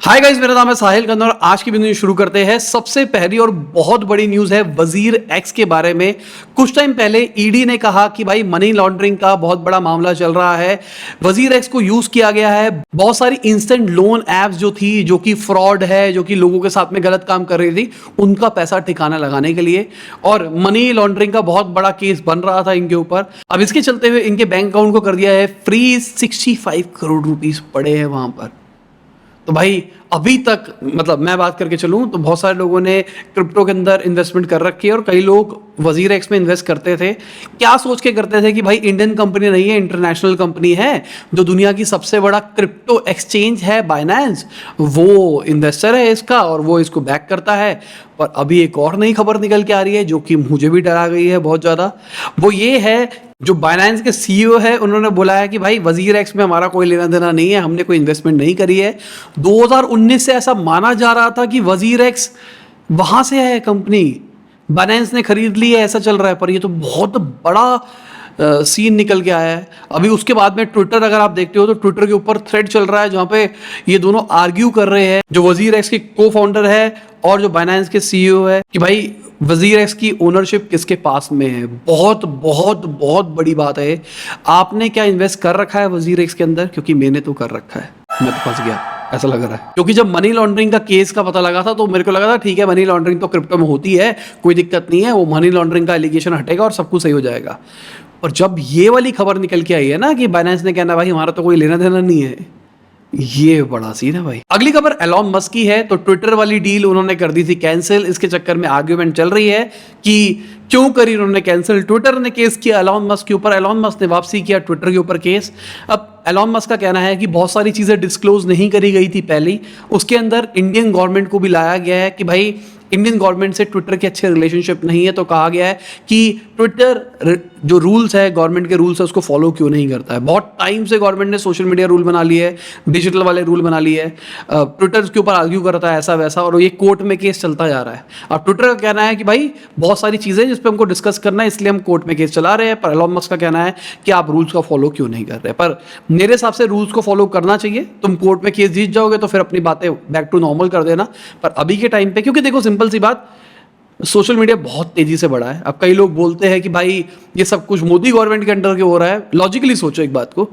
Hi guys, मेरा नाम है साहिल कंद और आज की न्यूज शुरू करते हैं। सबसे पहली और बहुत बड़ी न्यूज है वजीर एक्स के बारे में। कुछ टाइम पहले ईडी ने कहा कि भाई मनी लॉन्ड्रिंग का बहुत बड़ा मामला चल रहा है। वजीर एक्स को यूज किया गया है बहुत सारी इंस्टेंट लोन एप्स जो थी, जो कि फ्रॉड है, जो कि लोगों के साथ में गलत काम कर रही थी, उनका पैसा ठिकाना लगाने के लिए। और मनी लॉन्ड्रिंग का बहुत बड़ा केस बन रहा था इनके ऊपर। अब इसके चलते हुए इनके बैंक अकाउंट को कर दिया है फ्रीज। 65 करोड़ रुपीस पड़े हैं वहां पर। तो भाई अभी तक मतलब मैं बात करके चलूं तो बहुत सारे लोगों ने क्रिप्टो के अंदर इन्वेस्टमेंट कर रखी है और कई लोग वजीर एक्स में इन्वेस्ट करते थे। क्या सोच के करते थे कि भाई इंडियन कंपनी नहीं है, इंटरनेशनल कंपनी है, जो दुनिया की सबसे बड़ा क्रिप्टो एक्सचेंज है बाइनेंस, वो इन्वेस्टर है इसका और वो इसको बैक करता है। पर अभी एक और नई खबर निकल के आ रही है जो कि मुझे भी डरा गई है बहुत ज़्यादा। वो ये है, जो बाइनेंस के सीईओ है उन्होंने बोला है कि भाई वजीर एक्स में हमारा कोई लेना देना नहीं है, हमने कोई इन्वेस्टमेंट नहीं करी है। 2019 से ऐसा माना जा रहा था कि वजीर एक्स वहां से है कंपनी, बाइनेंस ने खरीद ली है, ऐसा चल रहा है। पर ये तो बहुत बड़ा सीन निकल के आया है। अभी उसके बाद में ट्विटर अगर आप देखते हो तो ट्विटर के ऊपर थ्रेड चल रहा है जहां पे ये दोनों आर्ग्यू कर रहे हैं, जो वजीर एक्स के को फाउंडर है और जो बाइनेंस के सीईओ है, कि भाई वजीर एक्स की ओनरशिप किसके पास में है। बहुत बहुत बहुत बड़ी बात है। आपने क्या इन्वेस्ट कर रखा है वजीर एक्स के अंदर? क्योंकि मैंने तो कर रखा है, मैं तो फंस गया ऐसा लग रहा है। क्योंकि जब मनी लॉन्ड्रिंग का केस का पता लगा था तो मेरे को लगा था ठीक है, मनी लॉन्ड्रिंग तो क्रिप्टो में होती है, कोई दिक्कत नहीं है, वो मनी लॉन्ड्रिंग का एलिगेशन हटेगा और सब कुछ सही हो जाएगा। और जब ये वाली खबर निकल के आई है ना कि बाइनेंस ने कहना भाई हमारा तो कोई लेना देना नहीं है, ये बड़ा सीन है भाई। अगली खबर एलॉन मस्क की है। तो ट्विटर वाली डील उन्होंने कर दी थी कैंसिल। इसके चक्कर में आर्ग्यूमेंट चल रही है कि क्यों करी उन्होंने कैंसिल। ट्विटर ने केस किया एलॉन मस्क के ऊपर, एलॉन मस्क ने वापसी किया ट्विटर के ऊपर केस। अब एलॉन मस्क का कहना है कि बहुत सारी चीजें डिस्क्लोज नहीं करी गई थी पहले, उसके अंदर इंडियन गवर्नमेंट को भी लाया गया है कि भाई इंडियन गवर्नमेंट से ट्विटर के अच्छे रिलेशनशिप नहीं है। तो कहा गया है कि ट्विटर जो रूल्स है, गवर्नमेंट के रूल्स है, उसको फॉलो क्यों नहीं करता है। बहुत टाइम से गवर्नमेंट ने सोशल मीडिया रूल बना लिए है, डिजिटल वाले रूल बना लिए है, ट्विटर के ऊपर आर्ग्यू करता है ऐसा वैसा, और ये कोर्ट में केस चलता जा रहा है। अब ट्विटर का कहना है कि भाई बहुत सारी चीज़ें जिस पर हमको डिस्कस करना है, इसलिए हम कोर्ट में केस चला रहे हैं। पर एलॉन मस्क का कहना है कि आप रूल्स का फॉलो क्यों नहीं कर रहे। पर मेरे हिसाब से रूल्स को फॉलो करना चाहिए। तुम कोर्ट में केस जीत जाओगे तो फिर अपनी बातें बैक टू नॉर्मल कर देना। पर अभी के टाइम पे, क्योंकि देखो सिंपल सी बात, सोशल मीडिया बहुत तेजी से बढ़ा है। अब कई लोग बोलते हैं कि भाई ये सब कुछ मोदी गवर्नमेंट के अंडर के हो रहा है। लॉजिकली सोचो एक बात को,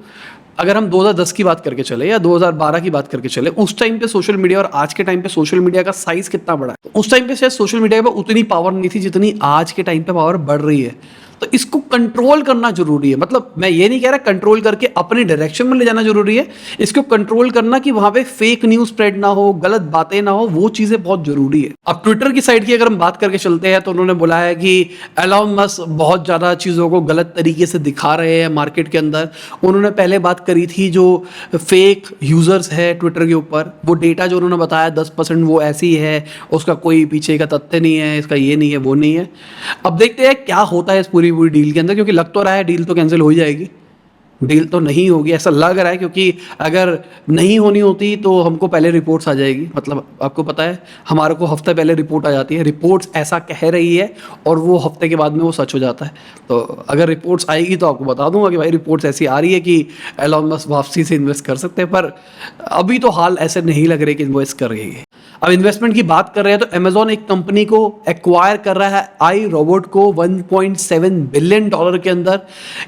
अगर हम 2010 की बात करके चले या 2012 की बात करके चले, उस टाइम पे सोशल मीडिया और आज के टाइम पे सोशल मीडिया का साइज कितना बड़ा है। उस टाइम पे शायद सोशल मीडिया पे उतनी पावर नहीं थी जितनी आज के टाइम पे पावर बढ़ रही है। तो इसको कंट्रोल करना जरूरी है। मतलब मैं ये नहीं कह रहा कंट्रोल करके अपने डायरेक्शन में ले जाना जरूरी है, इसको कंट्रोल करना कि वहां पे फेक न्यूज स्प्रेड ना हो, गलत बातें ना हो, वो चीजें बहुत जरूरी है। अब ट्विटर की साइड की अगर हम बात करके चलते हैं तो उन्होंने बोला है कि एलॉन मस्क बहुत ज्यादा चीजों को गलत तरीके से दिखा रहे हैं मार्केट के अंदर। उन्होंने पहले बात करी थी जो फेक यूजर्स है ट्विटर के ऊपर, वो डेटा जो उन्होंने बताया 10% वो ऐसी है, उसका कोई पीछे का तथ्य नहीं है, इसका ये नहीं है वो नहीं है। अब देखते हैं क्या होता है इस पूरी डील के अंदर, क्योंकि लग तो रहा है डील तो कैंसिल हो ही जाएगी। डील तो नहीं होगी ऐसा लग रहा है, क्योंकि अगर नहीं होनी होती तो हमको पहले रिपोर्ट्स आ जाएगी। मतलब आपको पता है हमारे को हफ्ते पहले रिपोर्ट आ जाती है, रिपोर्ट्स ऐसा कह रही है और वो हफ्ते के बाद में वो सच हो जाता है। तो अगर रिपोर्ट्स आएगी तो आपको बता दूंगा कि भाई रिपोर्ट्स ऐसी आ रही है कि एलॉन मस्क वापसी से इन्वेस्ट कर सकते हैं। पर अभी तो हाल ऐसे नहीं लग रहे कि इन्वेस्ट कर रही है। अब इन्वेस्टमेंट की बात कर रहे हैं तो अमेजॉन एक कंपनी को एक्वायर कर रहा है, आई रोबोट को, $1.7 बिलियन के अंदर।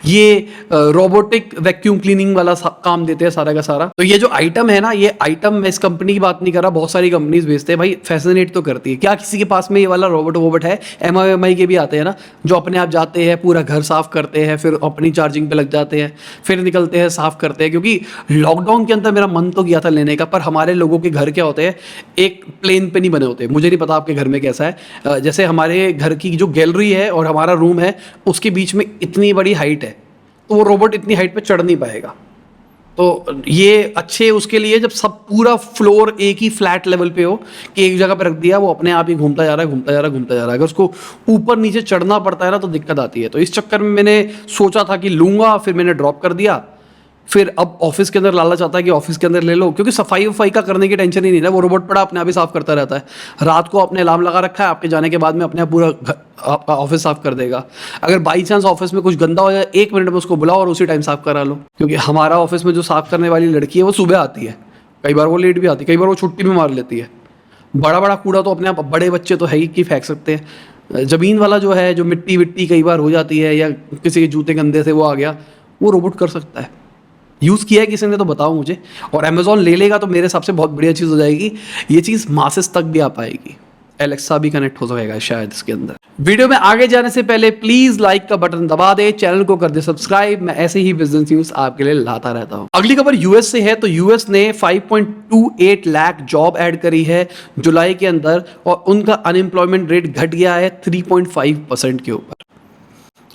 ये रोबोटिक वैक्यूम क्लीनिंग वाला काम देते हैं सारा का सारा। तो ये जो आइटम है ना, ये आइटम मैं इस कंपनी की बात नहीं कर रहा, बहुत सारी कंपनीज बेचते हैं भाई। फैसिनेट तो करती है क्या किसी के पास में ये वाला रोबोट है? एमआई के भी आते हैं ना, जो अपने आप जाते हैं, पूरा घर साफ करते हैं, फिर अपनी चार्जिंग पे लग जाते हैं, फिर निकलते हैं, साफ करते हैं। क्योंकि लॉकडाउन के अंदर मेरा मन तो किया था लेने का, पर हमारे लोगों के घर क्या होते हैं, एक प्लेन पे नहीं बने होते। मुझे नहीं पता आपके घर में कैसा है। जैसे हमारे घर की जो गैलरी है और हमारा रूम है, उसके बीच में इतनी बड़ी हाइट है, तो वो रोबोट इतनी हाइट पे चढ़ नहीं पाएगा। तो ये अच्छे उसके लिए जब सब पूरा फ्लोर एक ही फ्लैट लेवल पे हो कि एक जगह पे रख दिया, वो अपने आप ही घूमता जा रहा है, घूमता जा रहा है, घूमता जा रहा है। अगर उसको ऊपर नीचे चढ़ना पड़ता है ना तो दिक्कत आती है। तो इस चक्कर में मैंने सोचा था कि लूंगा, फिर मैंने ड्रॉप कर दिया। फिर अब ऑफिस के अंदर लालच आता है कि ऑफिस के अंदर ले लो, क्योंकि सफाई वफाई का करने की टेंशन ही नहीं है, वो रोबोट पड़ा अपने आप ही साफ करता रहता है। रात को आपने अलार्म लगा रखा है, आपके जाने के बाद में अपने आप पूरा आपका ऑफिस साफ कर देगा। अगर बाई चांस ऑफिस में कुछ गंदा हो जाए, 1 मिनट में उसको बुलाओ और उसी टाइम साफ करा लो। क्योंकि हमारा ऑफिस में जो साफ करने वाली लड़की है वो सुबह आती है, कई बार वो लेट भी आती है, कई बार वो छुट्टी भी मार लेती है। बड़ा बड़ा कूड़ा तो अपने आप, बड़े बच्चे तो है ही कि फेंक सकते हैं। ज़मीन वाला जो है, जो मिट्टी विट्टी कई बार हो जाती है या किसी के जूते गंदे से वो आ गया, वो रोबोट कर सकता है। यूज़ किया है किसी ने तो बताओ मुझे। और अमेजोन ले लेगा तो मेरे हिसाब से बहुत बढ़िया चीज़ हो जाएगी। ये चीज़ मासेस तक भी आ पाएगी, एलेक्सा भी कनेक्ट हो जाएगा शायद इसके अंदर। वीडियो में आगे जाने से पहले प्लीज लाइक का बटन दबा दे, चैनल को कर दे सब्सक्राइब। मैं ऐसे ही बिजनेस न्यूज आपके लिए लाता रहता हूं। अगली खबर यूएस से है। तो यूएस ने 5.28 लाख जॉब ऐड करी है जुलाई के अंदर, और उनका अनएम्प्लॉयमेंट रेट घट गया है 3.5% के ऊपर।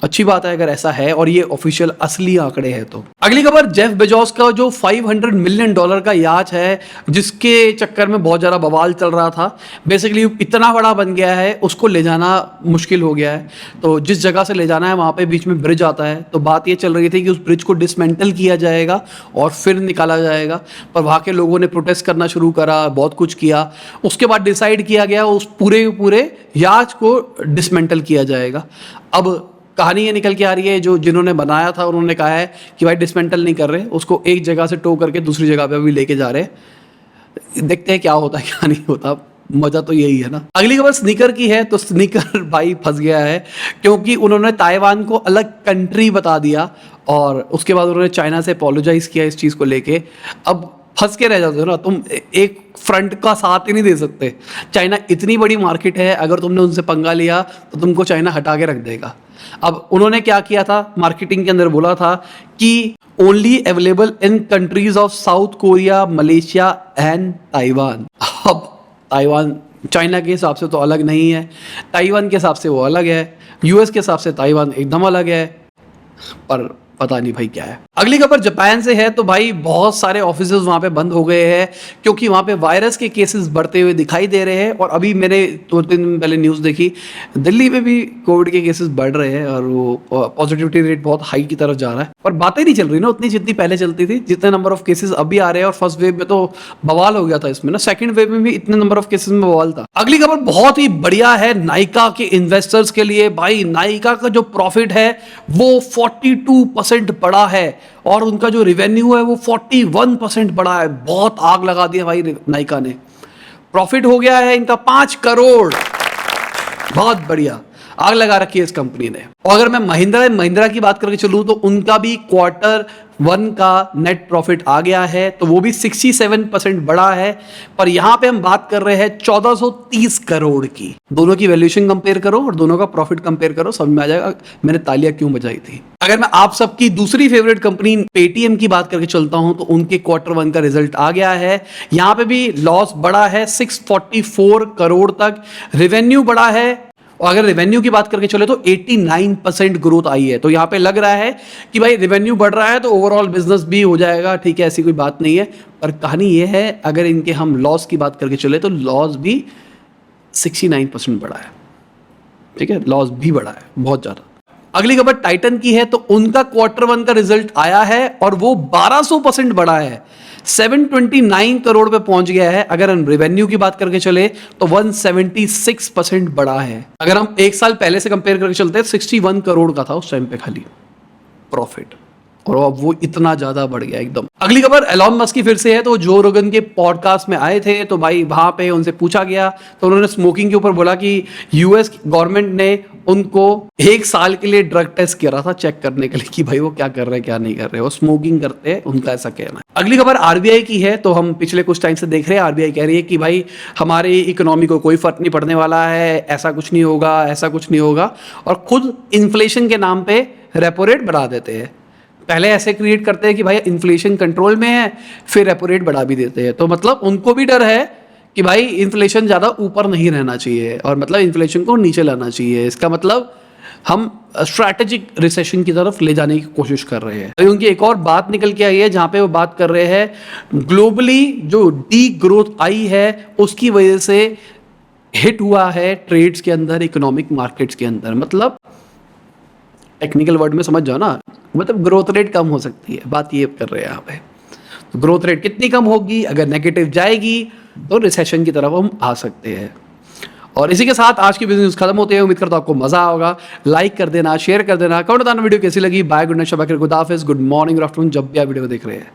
अच्छी बात है अगर ऐसा है, और ये ऑफिशियल असली आंकड़े हैं। तो अगली खबर, जेफ बेजोस का जो $500 मिलियन का याच है, जिसके चक्कर में बहुत ज़्यादा बवाल चल रहा था। बेसिकली इतना बड़ा बन गया है, उसको ले जाना मुश्किल हो गया है। तो जिस जगह से ले जाना है वहाँ पे बीच में ब्रिज आता है, तो बात ये चल रही थी कि उस ब्रिज को डिसमेंटल किया जाएगा और फिर निकाला जाएगा। पर वहाँ के लोगों ने प्रोटेस्ट करना शुरू करा, बहुत कुछ किया। उसके बाद डिसाइड किया गया उस पूरे याच को डिसमेंटल किया जाएगा। अब कहानी ये निकल के आ रही है, जो जिन्होंने बनाया था उन्होंने कहा है कि भाई डिसमेंटल नहीं कर रहे, उसको एक जगह से टो करके दूसरी जगह पे अभी लेके जा रहे। देखते हैं क्या होता है क्या नहीं होता, मजा तो यही है ना। अगली खबर स्नीकर की है। तो स्नीकर भाई फंस गया है, क्योंकि उन्होंने ताइवान को अलग कंट्री बता दिया और उसके बाद उन्होंने चाइना से अपोलोजाइज किया इस चीज़ को लेके। अब फंस के रह जाते हो ना तुम, एक फ्रंट का साथ ही नहीं दे सकते। चाइना इतनी बड़ी मार्केट है, अगर तुमने उनसे पंगा लिया तो तुमको चाइना हटा के रख देगा। अब उन्होंने क्या किया था, मार्केटिंग के अंदर बोला था कि only available in countries of south Korea, Malaysia and Taiwan. अब ताइवान चाइना के हिसाब से तो अलग नहीं है, ताइवान के हिसाब से वो अलग है, यूएस के हिसाब से ताइवान एकदम अलग है, पर पता नहीं भाई क्या है। अगली खबर जापान से है। तो भाई बहुत सारे ऑफिसेज वहाँ पे बंद हो गए हैं, क्योंकि वहाँ पे वायरस के केसेस बढ़ते हुए दिखाई दे रहे हैं। और अभी मैंने 2-3 दिन पहले न्यूज़ देखी, दिल्ली में भी कोविड के केसेस बढ़ रहे हैं और वो पॉजिटिविटी रेट बहुत हाई की तरफ जा रहा है। पर बातें नहीं चल रही ना उतनी जितनी पहले चलती थी, जितने नंबर ऑफ केसेस अभी आ रहे हैं। और फर्स्ट वेव में तो बवाल हो गया था इसमें ना, सेकेंड वेव में भी इतने नंबर ऑफ केसेस में बवाल था। अगली खबर बहुत ही बढ़िया है नायका के इन्वेस्टर्स के लिए। भाई नायका का जो प्रॉफिट है वो 42% बढ़ा है, और उनका जो रेवेन्यू है वो 41% बढ़ा है। बहुत आग लगा दिया भाई नायका ने। प्रॉफिट हो गया है इनका 5 करोड़, बहुत बढ़िया आग लगा रखी है इस कंपनी ने। और अगर मैं महिंद्रा की बात करके चलूं तो उनका भी Q1 का नेट प्रॉफिट आ गया है, तो वो भी 67% बढ़ा है। पर यहां पे हम बात कर रहे हैं 1430 करोड़ की। दोनों की वैल्यूएशन कंपेयर करो और दोनों का प्रॉफिट कंपेयर करो, समझ में आ जाएगा मैंने तालियां क्यों बजाई थी। अगर मैं आप सबकी दूसरी फेवरेट कंपनी पेटीएम की बात करके चलता हूं, तो उनके Q1 का रिजल्ट आ गया है। यहां पे भी लॉस बढ़ा है 644 करोड़ तक, रेवेन्यू बढ़ा है। और अगर रेवेन्यू की बात करके चले तो 89% ग्रोथ आई है। तो यहाँ पे लग रहा है कि भाई रेवेन्यू बढ़ रहा है तो ओवरऑल बिजनेस भी हो जाएगा, ठीक है, ऐसी कोई बात नहीं है। पर कहानी ये है, अगर इनके हम लॉस की बात करके चले तो लॉस भी 69% बढ़ा है, ठीक है, लॉस भी बढ़ा है बहुत ज़्यादा। अगली खबर टाइटन की है। तो उनका Q1 का रिजल्ट आया है और वो 1200% बढ़ा है, 729 करोड़ पे पहुंच गया है। अगर हम रेवेन्यू की बात करके चले तो 176% बढ़ा है। अगर हम एक साल पहले से कंपेयर करके चलते हैं 61 करोड़ का था उस टाइम पे खाली प्रॉफिट, और अब वो इतना ज्यादा बढ़ गया एकदम। अगली खबर एलॉन मस्क की फिर से है। तो जो रोगन के पॉडकास्ट में आए थे, तो भाई वहां पे उनसे पूछा गया तो उन्होंने स्मोकिंग के ऊपर बोला कि यूएस गवर्नमेंट ने उनको 1 साल के लिए ड्रग टेस्ट किया था चेक करने के लिए कि भाई वो क्या कर रहे हैं क्या नहीं कर रहे, वो स्मोकिंग करते हैं, उनका ऐसा कहना है। अगली खबर आरबीआई की है। तो हम पिछले कुछ टाइम से देख रहे हैं आरबीआई कह रही है कि भाई हमारी इकोनॉमी को कोई फर्क नहीं पड़ने वाला है, ऐसा कुछ नहीं होगा, ऐसा कुछ नहीं होगा, और खुद इन्फ्लेशन के नाम पे रेपो रेट बढ़ा देते हैं। पहले ऐसे क्रिएट करते हैं कि भाई इन्फ्लेशन कंट्रोल में है, फिर रेपो रेट बढ़ा भी देते हैं। तो मतलब उनको भी डर है कि भाई इन्फ्लेशन ज़्यादा ऊपर नहीं रहना चाहिए, और मतलब इन्फ्लेशन को नीचे लाना चाहिए। इसका मतलब हम स्ट्रैटेजिक रिसेशन की तरफ ले जाने की कोशिश कर रहे हैं। तो उनकी एक और बात निकल के आई है जहाँ पे वो बात कर रहे हैं ग्लोबली जो डी ग्रोथ आई है उसकी वजह से हिट हुआ है ट्रेड्स के अंदर, इकोनॉमिक मार्केट्स के अंदर। मतलब टेक्निकल वर्ड में समझ जाओ ना, मतलब ग्रोथ रेट कम हो सकती है, बात ये कर रहे हैं यहाँ पे। तो ग्रोथ रेट कितनी कम होगी, अगर नेगेटिव जाएगी तो रिसेशन की तरफ हम आ सकते हैं। और इसी के साथ आज की बिजनेस खत्म होते हैं। उम्मीद करता हूं आपको मजा होगा। लाइक कर देना, शेयर कर देना, कमेंट बताना वीडियो कैसी लगी। बाय, गुड नाइट, शबा खैर, खुदा हाफिज़, गुड मॉर्निंग, गुड आफ्टरनून, जब भी आप वीडियो देख रहे हैं।